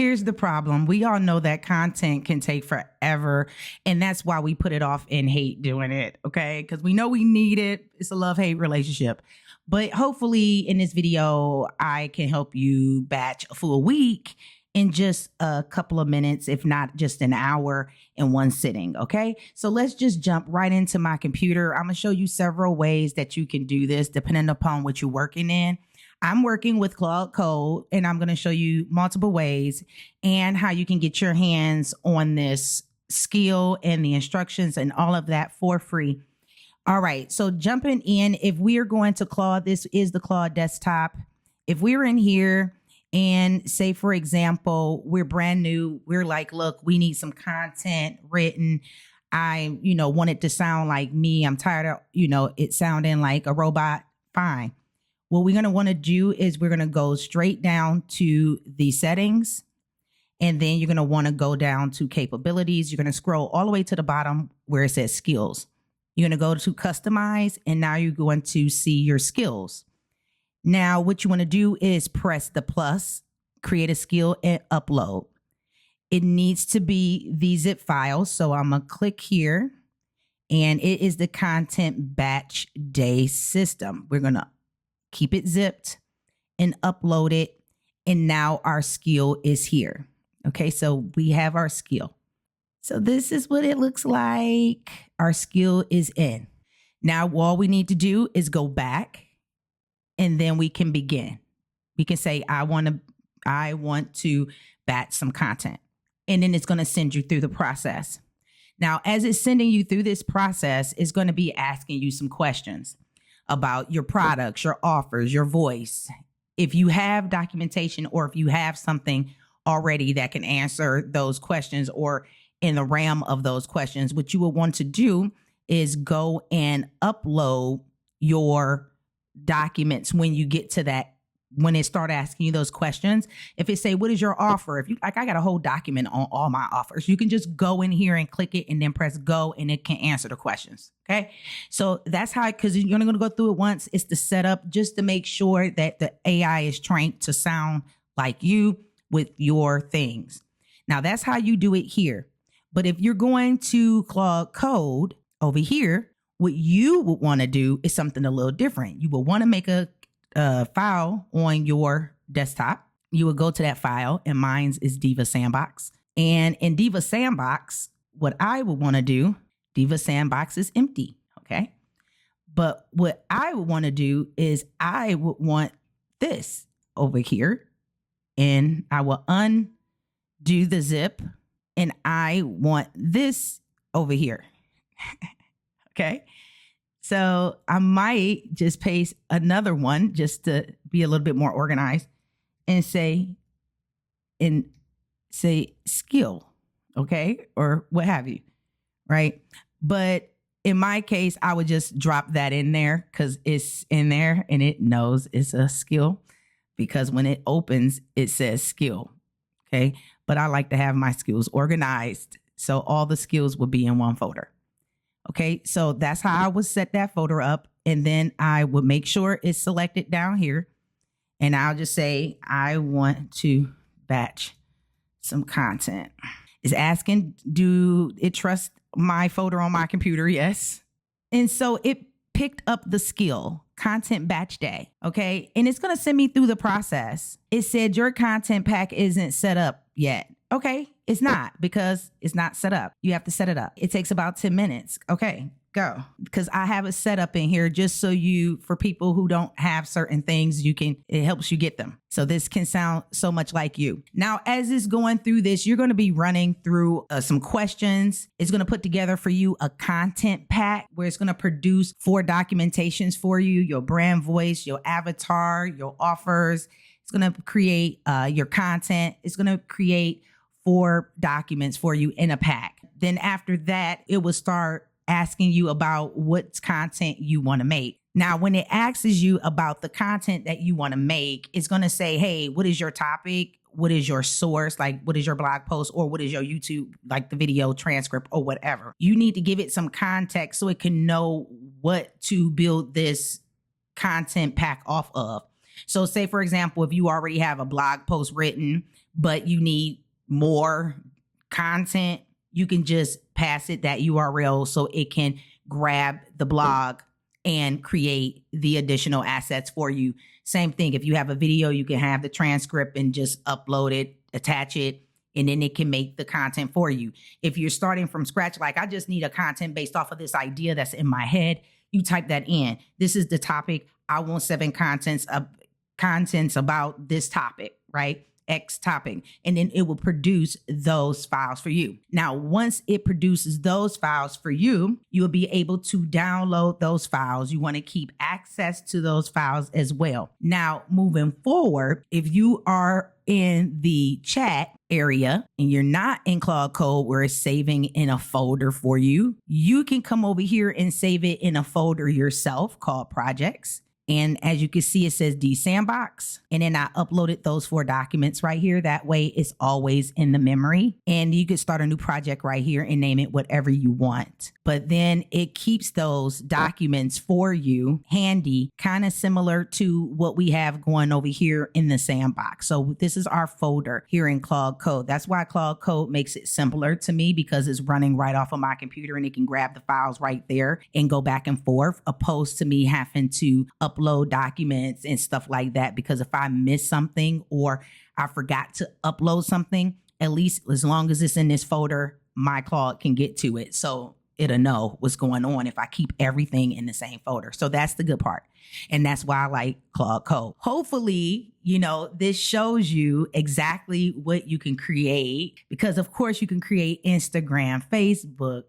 Here's the problem. We all know that content can take forever, and that's why we put it off and hate doing it, okay? Because we know we need it. It's a love-hate relationship. But hopefully in this video, I can help you batch a full week in just a couple of minutes, if not just an hour in one sitting, okay? So let's just jump right into my computer. I'm gonna show you several ways that you can do this depending upon what you're working in. I'm working with Claude Code, and I'm gonna show you multiple ways and how you can get your hands on this skill and the instructions and all of that for free. All right, so jumping in, if we are going to Claude, this is the Claude desktop. If we're in here, and say, for example, we're brand new. We're like, look, we need some content written. I, want it to sound like me. I'm tired of, it sounding like a robot. Fine. What we're going to want to do is we're going to go straight down to the settings. And then you're going to want to go down to capabilities. You're going to scroll all the way to the bottom where it says skills. You're going to go to customize. And now you're going to see your skills. Now, what you want to do is press the plus, create a skill, and upload. It needs to be the zip file. So I'm going to click here, and it is the content batch day system. We're going to keep it zipped and upload it. And now our skill is here. Okay, so we have our skill. So this is what it looks like. Our skill is in. Now, all we need to do is go back. And then we can begin. We can say, I want to batch some content. And then it's going to send you through the process. Now, as it's sending you through this process, it's going to be asking you some questions about your products, your offers, your voice. If you have documentation or if you have something already that can answer those questions or in the realm of those questions, what you will want to do is go and upload your documents when you get to that, when it start asking you those questions. If it say, what is your offer? If you like, I got a whole document on all my offers. You can just go in here and click it and then press go, and it can answer the questions. Okay. So that's how, because you're only going to go through it once. It's the setup just to make sure that the AI is trained to sound like you with your things. Now that's how you do it here. But if you're going to Claude Code over here, what you would want to do is something a little different. You will want to make a file on your desktop. You would go to that file, and mine is Diva Sandbox. And in Diva Sandbox, what I would want to do, Diva Sandbox is empty, okay? But what I would want to do is I would want this over here, and I will undo the zip, and I want this over here. Okay, so I might just paste another one just to be a little bit more organized and say skill, okay, or what have you, right? But in my case, I would just drop that in there because it's in there and it knows it's a skill, because when it opens, it says skill, okay? But I like to have my skills organized, so all the skills will be in one folder. Okay, so that's how I would set that folder up. And then I would make sure it's selected down here. And I'll just say, I want to batch some content. It's asking, do it trust my folder on my computer? Yes. And so it picked up the skill, content batch day. Okay, and it's going to send me through the process. It said your content pack isn't set up yet. Okay, it's not, because it's not set up. You have to set it up. It takes about 10 minutes. Okay, go. Because I have it set up in here just so for people who don't have certain things, it helps you get them. So this can sound so much like you. Now, as it's going through this, you're going to be running through some questions. It's going to put together for you a content pack where it's going to produce 4 documentations for you: your brand voice, your avatar, your offers. It's going to create your content. It's going to create 4 documents for you in a pack. Then after that, it will start asking you about what content you want to make. Now, when it asks you about the content that you want to make, it's going to say, hey, what is your topic? What is your source? Like, what is your blog post, or what is your YouTube, like the video transcript or whatever? You need to give it some context so it can know what to build this content pack off of. So say, for example, if you already have a blog post written, but you need more content, you can just pass it that URL so it can grab the blog and create the additional assets for you. Same thing. If you have a video, you can have the transcript and just upload it, attach it, and then it can make the content for you. If you're starting from scratch, like I just need a content based off of this idea that's in my head, you type that in. This is the topic. I want 7 contents about this topic, right? X topic. And then it will produce those files for you. Now, once it produces those files for you, you will be able to download those files. You want to keep access to those files as well. Now, moving forward, if you are in the chat area and you're not in Claude Code where it's saving in a folder for you, you can come over here and save it in a folder yourself called projects. And as you can see, it says D Sandbox. And then I uploaded those 4 documents right here. That way it's always in the memory. And you can start a new project right here and name it whatever you want. But then it keeps those documents for you handy, kind of similar to what we have going over here in the sandbox. So this is our folder here in Claude Code. That's why Claude Code makes it simpler to me, because it's running right off of my computer and it can grab the files right there and go back and forth, opposed to me having to upload documents and stuff like that. Because if I miss something or I forgot to upload something, at least as long as it's in this folder, my Claude can get to it. So it'll know what's going on if I keep everything in the same folder. So that's the good part. And that's why I like Claude Code. Hopefully, this shows you exactly what you can create, because of course you can create Instagram, Facebook,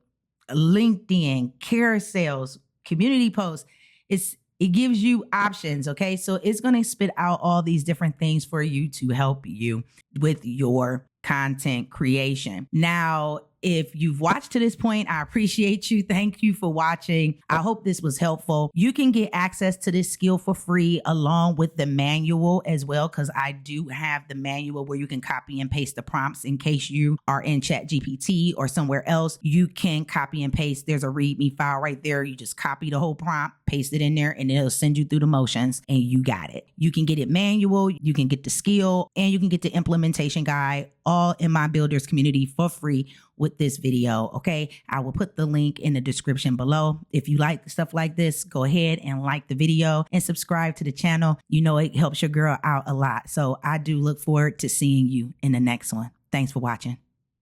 LinkedIn, carousels, community posts. It gives you options, okay? So it's going to spit out all these different things for you to help you with your content creation. Now, if you've watched to this point, I appreciate you. Thank you for watching. I hope this was helpful. You can get access to this skill for free along with the manual as well, because I do have the manual where you can copy and paste the prompts in case you are in ChatGPT or somewhere else. You can copy and paste. There's a README file right there. You just copy the whole prompt, paste it in there, and it'll send you through the motions and you got it. You can get it manual, you can get the skill, and you can get the implementation guide all in my builders community for free with this video. Okay. I will put the link in the description below. If you like stuff like this, go ahead and like the video and subscribe to the channel. It helps your girl out a lot. So I do look forward to seeing you in the next one. Thanks for watching.